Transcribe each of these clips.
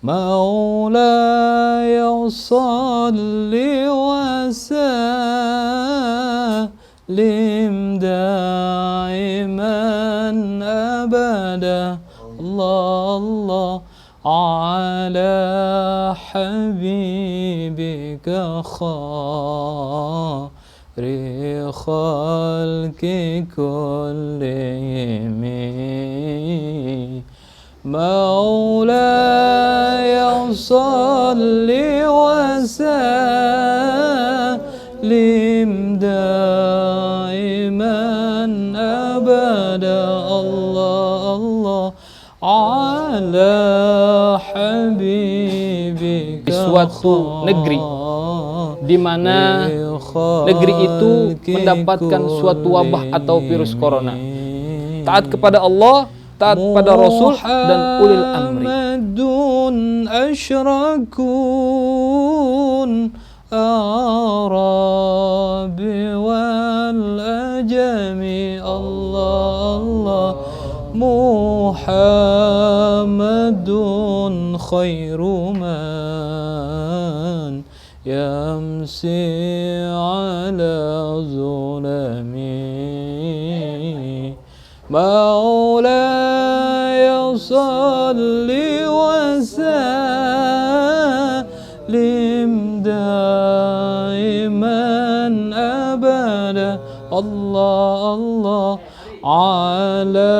مولاي صل وسلم دائما أبدا الله الله على حبيبك خير خلق كلهم مولاي صل وسلم دائما أبدا الله الله على حبيبك suatu negeri di mana negeri itu mendapatkan suatu wabah atau virus corona. Taat kepada Allah, taat pada Rasul dan ulil amri. Arabi wal ajami Allah Allah Muhammadun khairu man yamsi ala zulami مولاي صل وسلم دائما أبدا الله الله على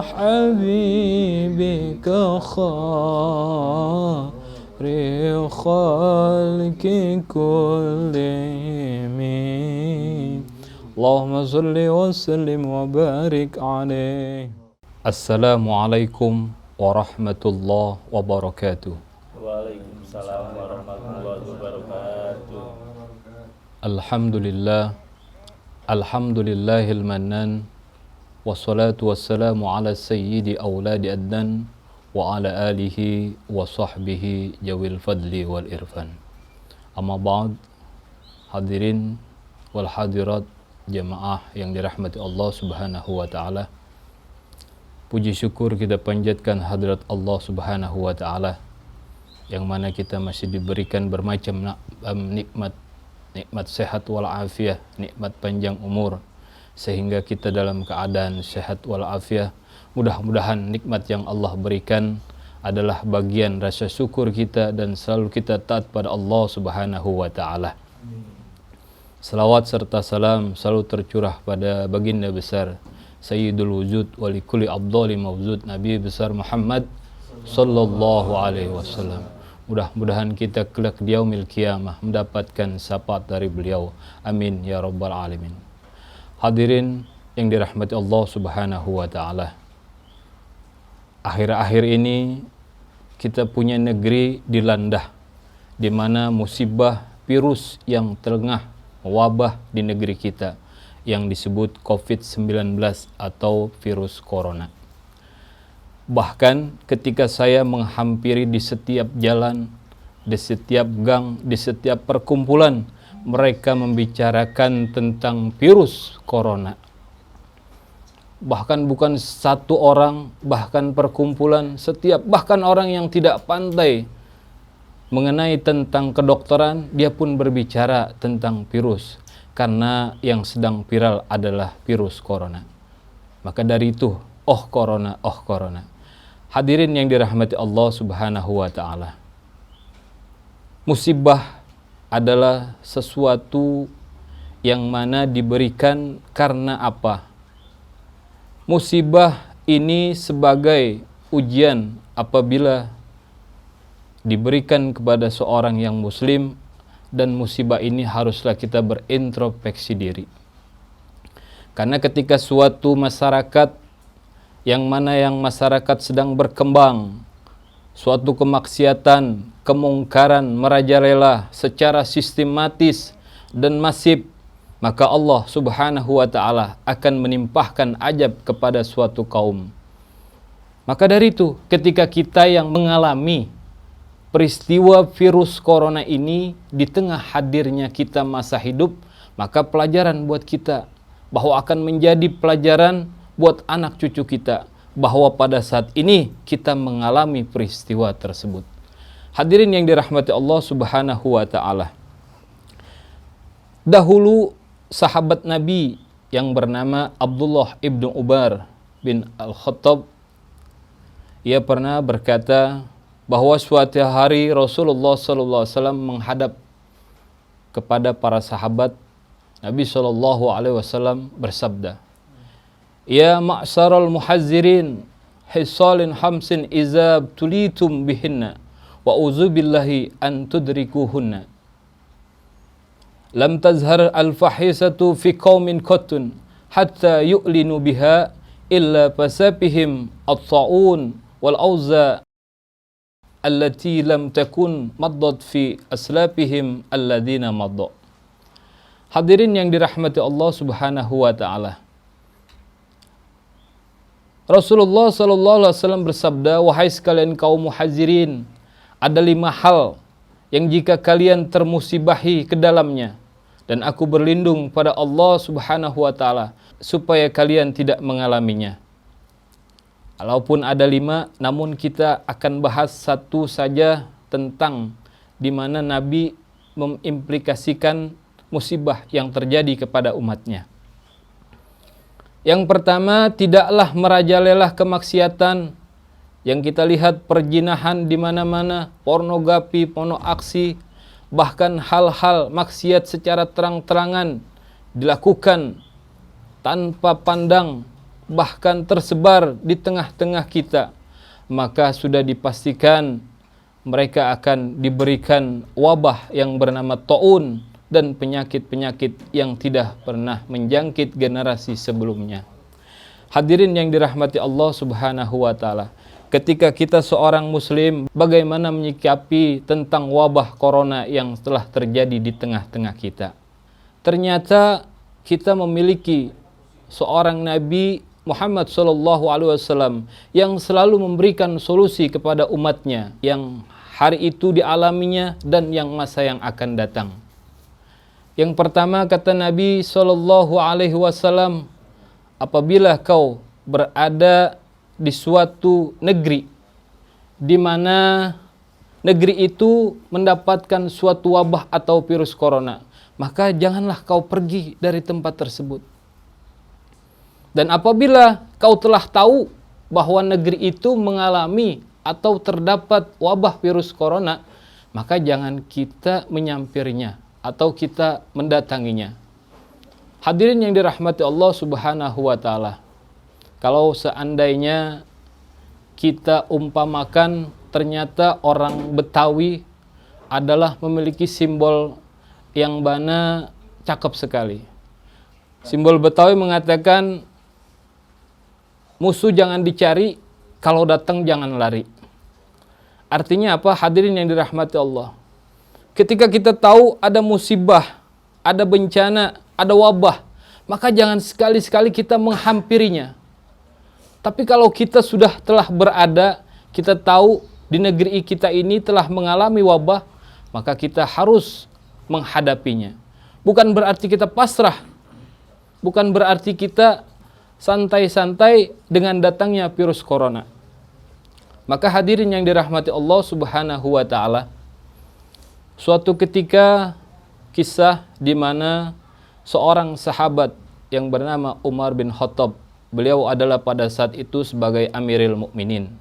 حبيبك خير خلق كلهم Allahumma salli wa sallim wa barik alaih. Assalamualaikum warahmatullahi wabarakatuh. Waalaikumsalam warahmatullahi wabarakatuh. Alhamdulillahil mannan wassalatu wassalamu ala sayyidi awladi adnan wa ala alihi wa sahbihi jawil fadli wal irfan. Amma ba'd, hadirin wal hadirat jamaah yang dirahmati Allah Subhanahu wa taala. Puji syukur kita panjatkan hadirat Allah Subhanahu wa taala yang mana kita masih diberikan bermacam nikmat sehat wal afiyah, nikmat panjang umur sehingga kita dalam keadaan sehat wal afiyah. Mudah-mudahan nikmat yang Allah berikan adalah bagian rasa syukur kita dan selalu kita taat pada Allah Subhanahu wa taala. Salawat serta salam selalu tercurah pada baginda besar Sayyidul Wujud wali kulli abdali mawjud Nabi besar Muhammad sallallahu alaihi wasallam. Mudah-mudahan kita kelak di yaumil qiyamah mendapatkan syafaat dari beliau. Amin ya rabbal alamin. Hadirin yang dirahmati Allah Subhanahu wa taala. Akhir-akhir ini kita punya negeri dilanda di mana musibah virus yang tengah wabah di negeri kita yang disebut COVID-19 atau virus corona. Bahkan ketika saya menghampiri di setiap jalan, di setiap gang, di setiap perkumpulan, mereka membicarakan tentang virus corona. Bahkan bukan satu orang, bahkan perkumpulan, bahkan orang yang tidak pandai mengenai tentang kedokteran, dia pun berbicara tentang virus karena yang sedang viral adalah virus corona. Maka dari itu, oh corona. Hadirin yang dirahmati Allah Subhanahu wa taala. Musibah adalah sesuatu yang mana diberikan karena apa? Musibah ini sebagai ujian apabila diberikan kepada seorang yang muslim, dan musibah ini haruslah kita berintrospeksi diri. Karena ketika suatu masyarakat yang masyarakat sedang berkembang, suatu kemaksiatan, kemungkaran merajalela secara sistematis dan masif, maka Allah Subhanahu wa taala akan menimpahkan ajab kepada suatu kaum. Maka dari itu, ketika kita yang mengalami peristiwa virus corona ini di tengah hadirnya kita masa hidup, maka pelajaran buat kita bahwa akan menjadi pelajaran buat anak cucu kita bahwa pada saat ini kita mengalami peristiwa tersebut. Hadirin yang dirahmati Allah Subhanahu wa taala. Dahulu sahabat Nabi yang bernama Abdullah ibnu Ubar bin Al-Khattab, ia pernah berkata bahwa suatu hari Rasulullah sallallahu alaihi wasallam menghadap kepada para sahabat. Nabi sallallahu alaihi wasallam bersabda, "Ya ma'syaral muhazzirin, hisalin hamsin iza tulitum bihinna wa uzubillahi an tudrikuhunna. Lam tazhar al-fahisatu fi qaumin qattun hatta yu'linu biha illa fasabihim at-ta'un wal auza allati lam takun maddat fi aslafihim alladhina madda." Hadirin yang dirahmati Allah Subhanahu wa taala. Rasulullah sallallahu alaihi wasallam bersabda, "Wahai sekalian kaum muhazirin, ada 5 hal yang jika kalian termusibahi ke dalamnya, dan aku berlindung pada Allah Subhanahu wa taala supaya kalian tidak mengalaminya." Walaupun ada 5, namun kita akan bahas satu saja tentang di mana Nabi mengimplikasikan musibah yang terjadi kepada umatnya. Yang pertama, tidaklah merajalela kemaksiatan yang kita lihat, perzinahan di mana-mana, pornografi, pornoaksi, bahkan hal-hal maksiat secara terang-terangan dilakukan tanpa pandang, bahkan tersebar di tengah-tengah kita, maka sudah dipastikan mereka akan diberikan wabah yang bernama ta'un dan penyakit-penyakit yang tidak pernah menjangkit generasi sebelumnya. Hadirin yang dirahmati Allah Subhanahu wa taala, ketika kita seorang muslim, bagaimana menyikapi tentang wabah corona yang telah terjadi di tengah-tengah kita? Ternyata kita memiliki seorang Nabi Muhammad sallallahu alaihi wasallam yang selalu memberikan solusi kepada umatnya yang hari itu dialaminya dan yang masa yang akan datang. Yang pertama, kata Nabi sallallahu alaihi wasallam, apabila kau berada di suatu negeri di mana negeri itu mendapatkan suatu wabah atau virus corona, maka janganlah kau pergi dari tempat tersebut. Dan apabila kau telah tahu bahwa negeri itu mengalami atau terdapat wabah virus corona, maka jangan kita menyampirinya atau kita mendatanginya. Hadirin yang dirahmati Allah Subhanahu wa taala, kalau seandainya kita umpamakan ternyata orang Betawi adalah memiliki simbol yang mana cakep sekali. Simbol Betawi mengatakan musuh jangan dicari, kalau datang jangan lari. Artinya apa? Hadirin yang dirahmati Allah, ketika kita tahu ada musibah, ada bencana, ada wabah, maka jangan sekali-sekali kita menghampirinya. Tapi kalau kita sudah telah berada, kita tahu di negeri kita ini telah mengalami wabah, maka kita harus menghadapinya. Bukan berarti kita pasrah, bukan berarti kita santai-santai dengan datangnya virus corona. Maka hadirin yang dirahmati Allah Subhanahu wa taala, suatu ketika kisah di mana seorang sahabat yang bernama Umar bin Khattab, beliau adalah pada saat itu sebagai Amirul Mukminin,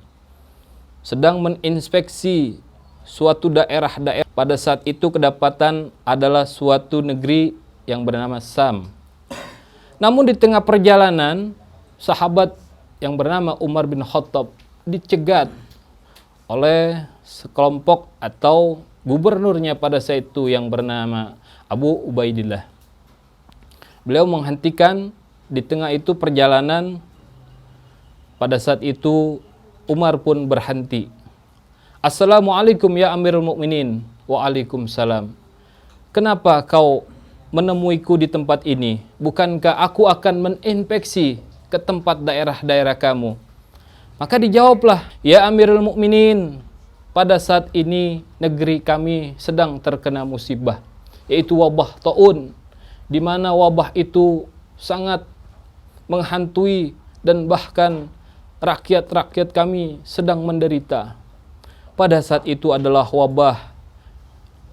sedang meninspeksi suatu daerah-daerah. Pada saat itu kedapatan adalah suatu negeri yang bernama Sam. Namun di tengah perjalanan, sahabat yang bernama Umar bin Khattab dicegat oleh sekelompok atau gubernurnya pada saat itu yang bernama Abu Ubaidillah. Beliau menghentikan di tengah itu perjalanan. Pada saat itu Umar pun berhenti. "Assalamualaikum ya Amirul Mukminin." "Waalaikumsalam." "Kenapa kau menemuiku di tempat ini? Bukankah aku akan menginspeksi ke tempat daerah-daerah kamu?" Maka dijawablah, "Ya Amirul Mukminin, pada saat ini negeri kami sedang terkena musibah, yaitu wabah taun, di mana wabah itu sangat menghantui dan bahkan rakyat-rakyat kami sedang menderita. pada saat itu adalah wabah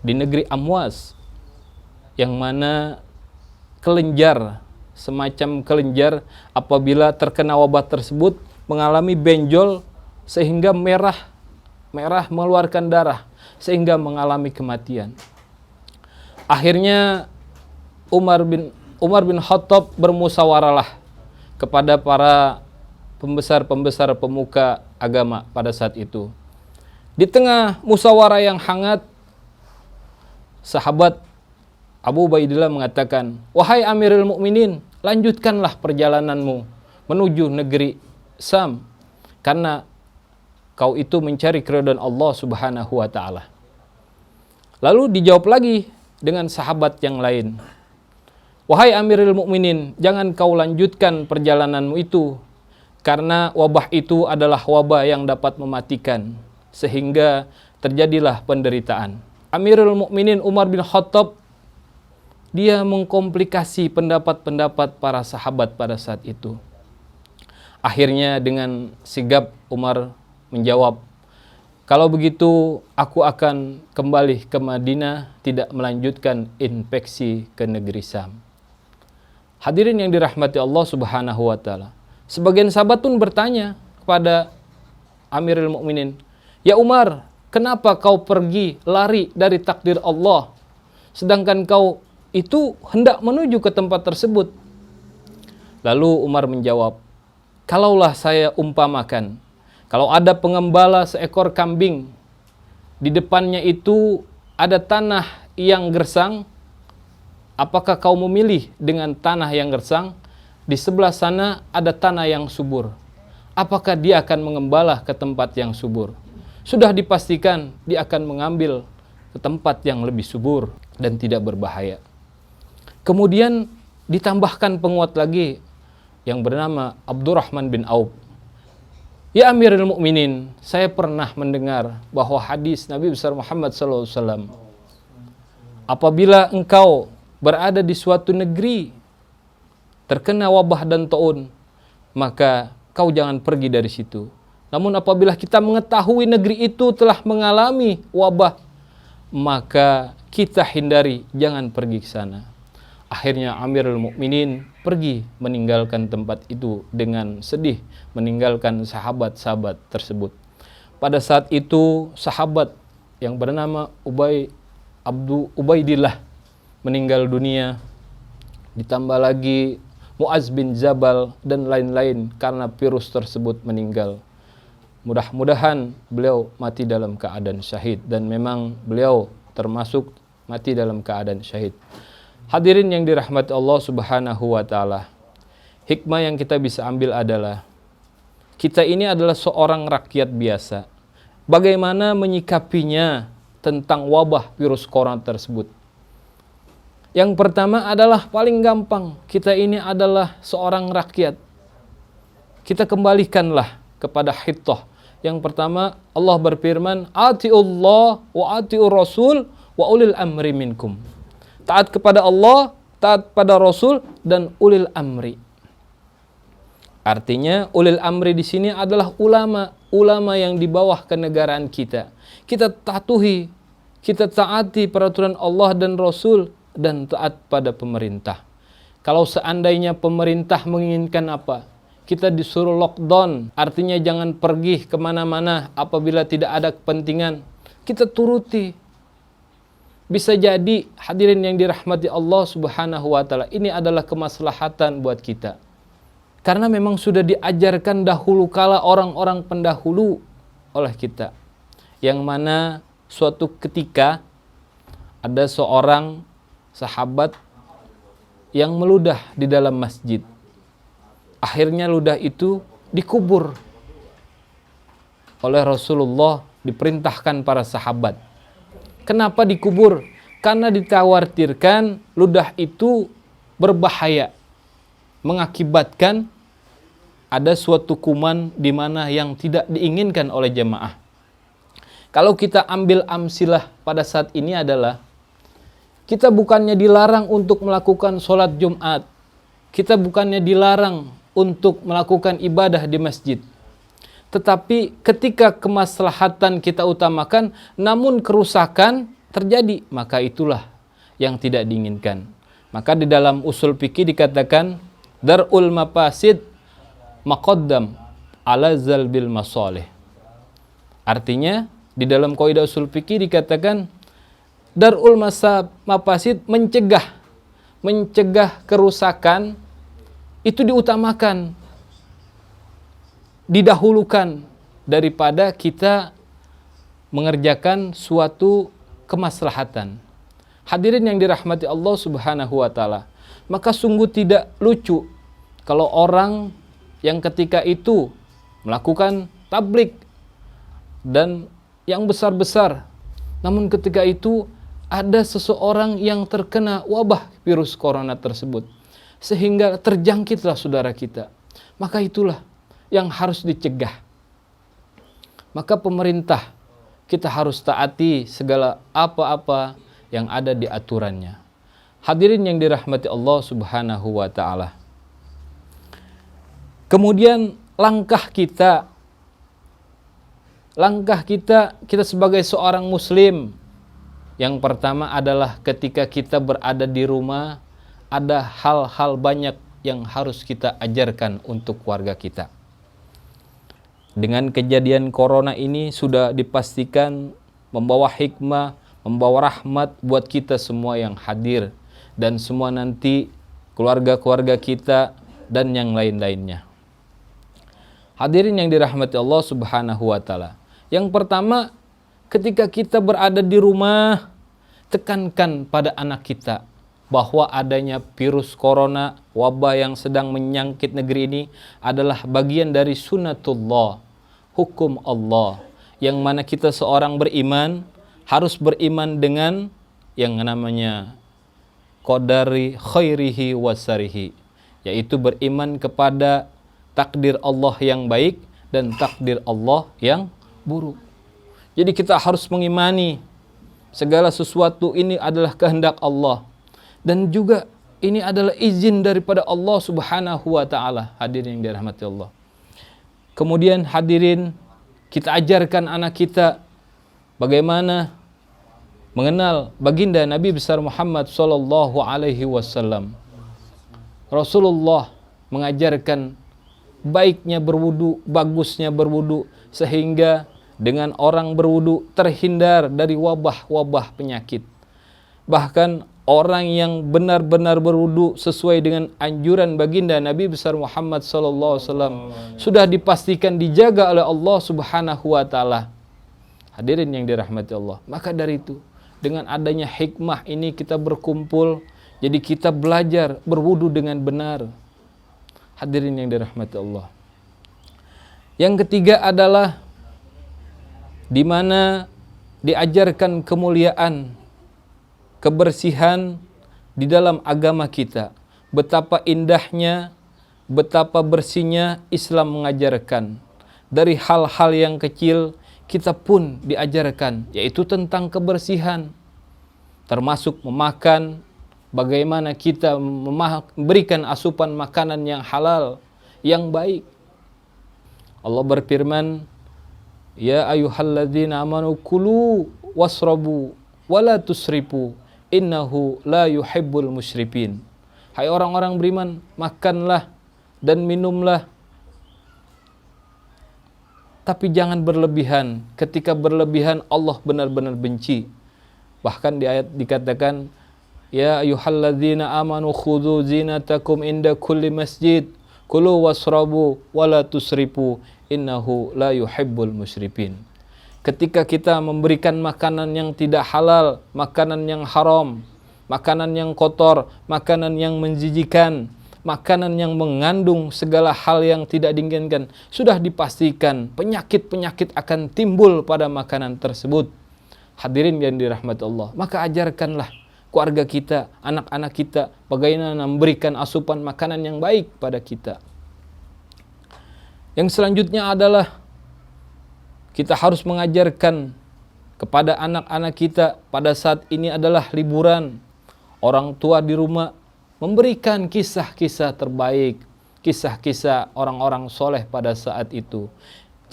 di negeri Amwas, yang mana kelenjar, semacam kelenjar apabila terkena wabah tersebut mengalami benjol sehingga merah mengeluarkan darah sehingga mengalami kematian. Akhirnya Umar bin Khattab bermusyawarahlah kepada para pembesar pemuka agama pada saat itu. Di tengah musyawarah yang hangat, sahabat Abu Ubaidillah mengatakan, "Wahai Amirul Mukminin, lanjutkanlah perjalananmu menuju negeri Sam, karena kau itu mencari keridhaan Allah Subhanahu wa taala." Lalu dijawab lagi dengan sahabat yang lain, "Wahai Amirul Mukminin, jangan kau lanjutkan perjalananmu itu, karena wabah itu adalah wabah yang dapat mematikan, sehingga terjadilah penderitaan." Amirul Mukminin Umar bin Khattab, dia mengkomplikasi pendapat-pendapat para sahabat pada saat itu. Akhirnya dengan sigap Umar menjawab, "Kalau begitu aku akan kembali ke Madinah, tidak melanjutkan inspeksi ke negeri Sam." Hadirin yang dirahmati Allah Subhanahu wa taala. Sebagian sahabat pun bertanya kepada Amirul Mukminin, "Ya Umar, kenapa kau pergi lari dari takdir Allah, sedangkan kau itu hendak menuju ke tempat tersebut?" Lalu Umar menjawab, "Kalaulah saya umpamakan, kalau ada pengembala seekor kambing, di depannya itu ada tanah yang gersang, apakah kau memilih dengan tanah yang gersang? Di sebelah sana ada tanah yang subur. Apakah dia akan mengembala ke tempat yang subur? Sudah dipastikan dia akan mengambil ke tempat yang lebih subur dan tidak berbahaya." Kemudian ditambahkan penguat lagi yang bernama Abdurrahman bin Auf, "Ya Amirul Mukminin, saya pernah mendengar bahwa hadis Nabi besar Muhammad SAW, apabila engkau berada di suatu negeri terkena wabah dan taun, maka kau jangan pergi dari situ. Namun apabila kita mengetahui negeri itu telah mengalami wabah, maka kita hindari, jangan pergi ke sana." Akhirnya Amirul Mukminin pergi meninggalkan tempat itu dengan sedih, meninggalkan sahabat-sahabat tersebut. Pada saat itu sahabat yang bernama Ubaidillah meninggal dunia, ditambah lagi Muaz bin Jabal dan lain-lain karena virus tersebut meninggal. Mudah-mudahan beliau mati dalam keadaan syahid, dan memang beliau termasuk mati dalam keadaan syahid. Hadirin yang dirahmati Allah Subhanahu wa taala. Hikmah yang kita bisa ambil adalah kita ini adalah seorang rakyat biasa. Bagaimana menyikapinya tentang wabah virus corona tersebut? Yang pertama adalah paling gampang, kita ini adalah seorang rakyat. Kita kembalikanlah kepada hittah. Yang pertama, Allah berfirman, "Atiullah wa atiur rasul wa ulil amri minkum." Taat kepada Allah, taat pada Rasul, dan ulil amri. Artinya ulil amri di sini adalah ulama yang di bawah kenegaraan kita. Kita patuhi, kita taati peraturan Allah dan Rasul, dan taat pada pemerintah. Kalau seandainya pemerintah menginginkan apa, kita disuruh lockdown, artinya jangan pergi kemana-mana apabila tidak ada kepentingan, kita turuti. Bisa jadi hadirin yang dirahmati Allah Subhanahu wa taala, ini adalah kemaslahatan buat kita. Karena memang sudah diajarkan dahulu kala orang-orang pendahulu oleh kita. Yang mana suatu ketika ada seorang sahabat yang meludah di dalam masjid. Akhirnya ludah itu dikubur oleh Rasulullah, diperintahkan para sahabat. Kenapa dikubur? Karena dikhawatirkan ludah itu berbahaya, mengakibatkan ada suatu kuman di mana yang tidak diinginkan oleh jemaah. Kalau kita ambil amsilah pada saat ini adalah kita bukannya dilarang untuk melakukan sholat Jumat, kita bukannya dilarang untuk melakukan ibadah di masjid. Tetapi ketika kemaslahatan kita utamakan, namun kerusakan terjadi, maka itulah yang tidak diinginkan. Maka di dalam usul fikih dikatakan dar'ul mafasid maqaddam ala zalbil masalih. Artinya di dalam kaidah usul fikih dikatakan dar'ul mafasid, mencegah kerusakan itu diutamakan, didahulukan daripada kita mengerjakan suatu kemaslahatan. Hadirin yang dirahmati Allah Subhanahu wa taala, maka sungguh tidak lucu kalau orang yang ketika itu melakukan tablik dan yang besar-besar, namun ketika itu ada seseorang yang terkena wabah virus corona tersebut sehingga terjangkitlah saudara kita. Maka itulah yang harus dicegah. Maka pemerintah kita harus taati segala apa-apa yang ada di aturannya. Hadirin yang dirahmati Allah Subhanahu wa taala. Kemudian langkah kita sebagai seorang muslim, yang pertama adalah ketika kita berada di rumah, ada hal-hal banyak yang harus kita ajarkan untuk keluarga kita. Dengan kejadian corona ini sudah dipastikan membawa hikmah, membawa rahmat buat kita semua yang hadir dan semua nanti keluarga-keluarga kita dan yang lain-lainnya. Hadirin yang dirahmati Allah Subhanahu wa taala. Yang pertama, ketika kita berada di rumah, tekankan pada anak kita bahwa adanya virus corona, wabah yang sedang menyangkit negeri ini adalah bagian dari sunnatullah, hukum Allah, yang mana kita seorang beriman harus beriman dengan yang namanya qadari khairihi wasarihi, yaitu beriman kepada takdir Allah yang baik dan takdir Allah yang buruk. Jadi kita harus mengimani segala sesuatu ini adalah kehendak Allah dan juga ini adalah izin daripada Allah Subhanahu wa taala. Hadirin yang dirahmati Allah. Kemudian hadirin, kita ajarkan anak kita bagaimana mengenal baginda Nabi besar Muhammad sallallahu alaihi wasallam. Rasulullah mengajarkan baiknya berwudu, bagusnya berwudu, sehingga dengan orang berwudu terhindar dari wabah-wabah penyakit. Bahkan orang yang benar-benar berwudu sesuai dengan anjuran baginda Nabi besar Muhammad sallallahu alaihi wasallam sudah dipastikan dijaga oleh Allah Subhanahu wa taala. Hadirin yang dirahmati Allah. Maka dari itu, dengan adanya hikmah ini kita berkumpul, jadi kita belajar berwudu dengan benar. Hadirin yang dirahmati Allah. Yang ketiga adalah di mana diajarkan kemuliaan, kebersihan di dalam agama kita. Betapa indahnya, betapa bersihnya Islam mengajarkan. Dari hal-hal yang kecil kita pun diajarkan, yaitu tentang kebersihan. Termasuk memakan, bagaimana kita memberikan asupan makanan yang halal, yang baik. Allah berfirman, ya ayyuhalladzina amanu kulu wasrabu wala tusrifu innahu la yuhibbul musyrifin. Hai orang-orang beriman, makanlah dan minumlah, tapi jangan berlebihan. Ketika berlebihan Allah benar-benar benci. Bahkan di ayat dikatakan, ya ayyuhalladzina amanu khudhu zinatakum inda kulli masjid kulu wasrabu wala tusrifu innahu la yuhibbul musyrifin. Ketika kita memberikan makanan yang tidak halal, makanan yang haram, makanan yang kotor, makanan yang menjijikan, makanan yang mengandung segala hal yang tidak diinginkan, sudah dipastikan penyakit-penyakit akan timbul pada makanan tersebut. Hadirin yang dirahmati Allah, maka ajarkanlah keluarga kita, anak-anak kita, bagaimana memberikan asupan makanan yang baik pada kita. Yang selanjutnya adalah kita harus mengajarkan kepada anak-anak kita pada saat ini adalah liburan. Orang tua di rumah memberikan kisah-kisah terbaik, kisah-kisah orang-orang soleh pada saat itu.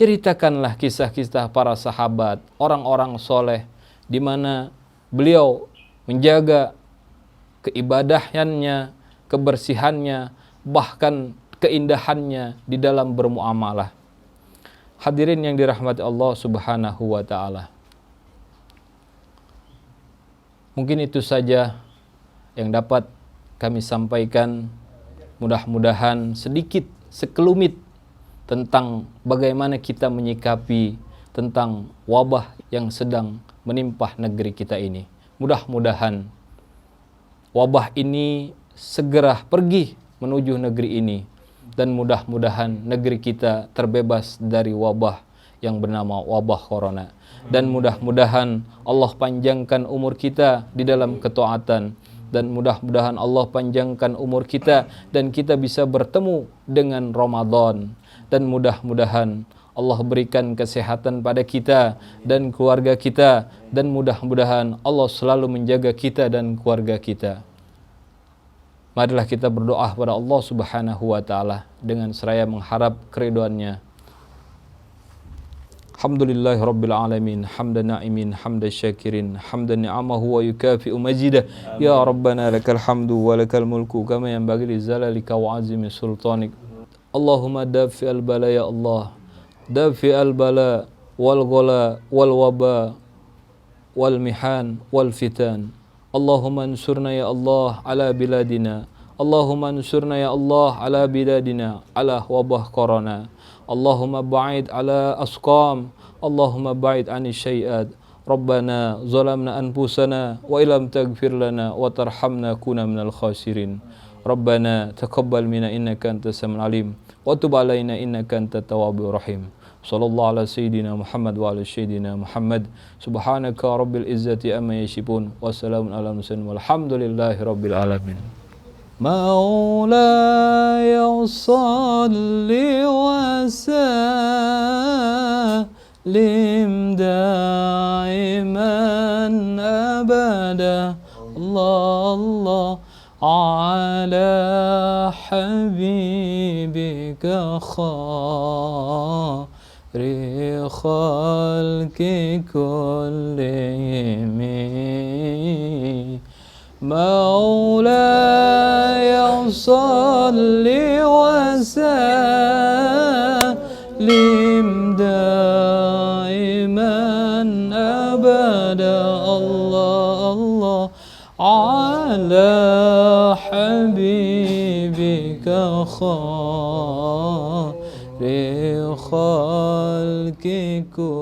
ceritakanlah kisah-kisah para sahabat, orang-orang soleh, di mana beliau menjaga keibadahannya, kebersihannya, bahkan keindahannya di dalam bermuamalah. Hadirin yang dirahmati Allah Subhanahu wa taala. Mungkin itu saja yang dapat kami sampaikan. Mudah-mudahan sedikit sekelumit tentang bagaimana kita menyikapi tentang wabah yang sedang menimpa negeri kita ini. Mudah-mudahan wabah ini segera pergi menuju negeri ini, dan mudah-mudahan negeri kita terbebas dari wabah yang bernama wabah corona. Dan mudah-mudahan Allah panjangkan umur kita di dalam ketaatan, dan mudah-mudahan Allah panjangkan umur kita dan kita bisa bertemu dengan Ramadan, dan mudah-mudahan Allah berikan kesehatan pada kita dan keluarga kita, dan mudah-mudahan Allah selalu menjaga kita dan keluarga kita. Marilah kita berdoa kepada Allah Subhanahu wa taala dengan seraya mengharap keridhaannya. Alhamdulillahi rabbil alamin, hamdan na'imin, hamdan syakirin, hamdan ni'amahu wa yukafi'u majidah. Ya Rabbana lakal hamdu wa lakal mulku kama yanbaghi li zalalika wa azimi sultanik. Allahumma dafi al-bala ya Allah, dafi al-bala wal ghala wal waba wal mihan wal fitan. Allahumma ansurna ya Allah ala biladina. Allahumma ansurna ya Allah ala biladina ala wabah corona. Allahumma ba'id ala asqam. Allahumma ba'id ani syai'at. Rabbana zalamna anfusana wa illam taghfir lana wa tarhamna kuna minal khasirin. Rabbana taqabbal minna innaka antas samiul alim wa tub alaina innaka antat tawwabur rahim. Sallallahu ala sayyidina Muhammad wa ala sayyidina Muhammad. Subhanaka rabbil izzati amma yasifun wa salamun ala mursalin walhamdulillahi rabbil alamin. مولاي صل وسلم دائما أبدا الله على حبيبك خير خلق كلهم مولاي صل وسلم دائما أبدا الله على حبيبك خير خلق كل